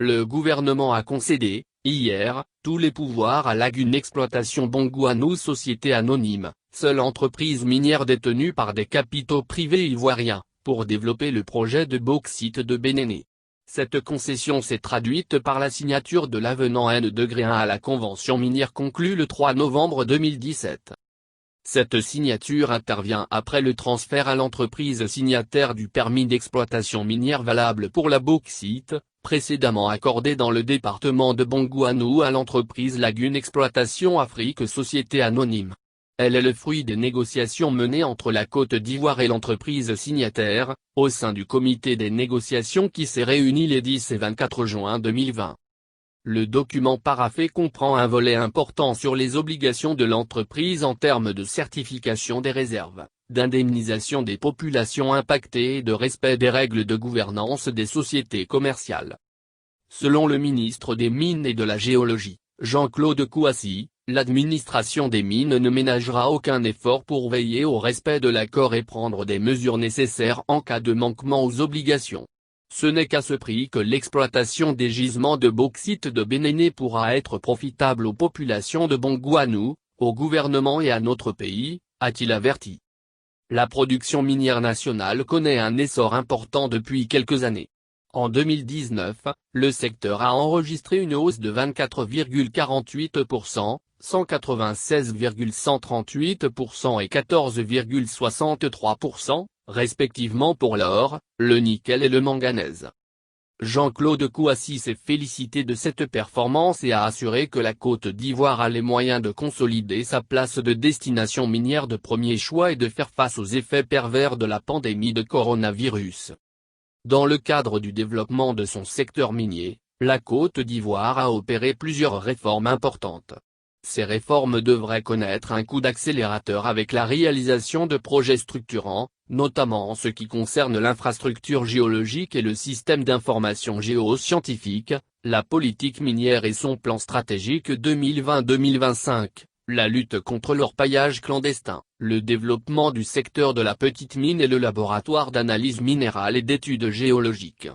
le gouvernement a concédé, hier, tous les pouvoirs à Lagune Exploitation Bongouanou société anonyme, seule entreprise minière détenue par des capitaux privés ivoiriens, pour développer le projet de bauxite de Bénéné. Cette concession s'est traduite par la signature de l'avenant N-1 à la convention minière conclue le 3 novembre 2017. Cette signature intervient après le transfert à l'entreprise signataire du permis d'exploitation minière valable pour la bauxite, précédemment accordé dans le département de Bongouanou à l'entreprise Lagune Exploitation Afrique Société Anonyme. Elle est le fruit des négociations menées entre la Côte d'Ivoire et l'entreprise signataire, au sein du comité des négociations qui s'est réuni les 10 et 24 juin 2020. Le document paraphé comprend un volet important sur les obligations de l'entreprise en termes de certification des réserves, d'indemnisation des populations impactées et de respect des règles de gouvernance des sociétés commerciales. Selon le ministre des Mines et de la Géologie, Jean-Claude Kouassi, l'administration des mines ne ménagera aucun effort pour veiller au respect de l'accord et prendre des mesures nécessaires en cas de manquement aux obligations. Ce n'est qu'à ce prix que l'exploitation des gisements de bauxite de Bénéné pourra être profitable aux populations de Bongouanou, au gouvernement et à notre pays, a-t-il averti. La production minière nationale connaît un essor important depuis quelques années. En 2019, le secteur a enregistré une hausse de 24,48%, 196,138% et 14,63%, respectivement pour l'or, le nickel et le manganèse. Jean-Claude Kouassi s'est félicité de cette performance et a assuré que la Côte d'Ivoire a les moyens de consolider sa place de destination minière de premier choix et de faire face aux effets pervers de la pandémie de coronavirus. Dans le cadre du développement de son secteur minier, la Côte d'Ivoire a opéré plusieurs réformes importantes. Ces réformes devraient connaître un coup d'accélérateur avec la réalisation de projets structurants, notamment en ce qui concerne l'infrastructure géologique et le système d'information géoscientifique, la politique minière et son plan stratégique 2020-2025, la lutte contre l'orpaillage clandestin, le développement du secteur de la petite mine et le laboratoire d'analyse minérale et d'études géologiques.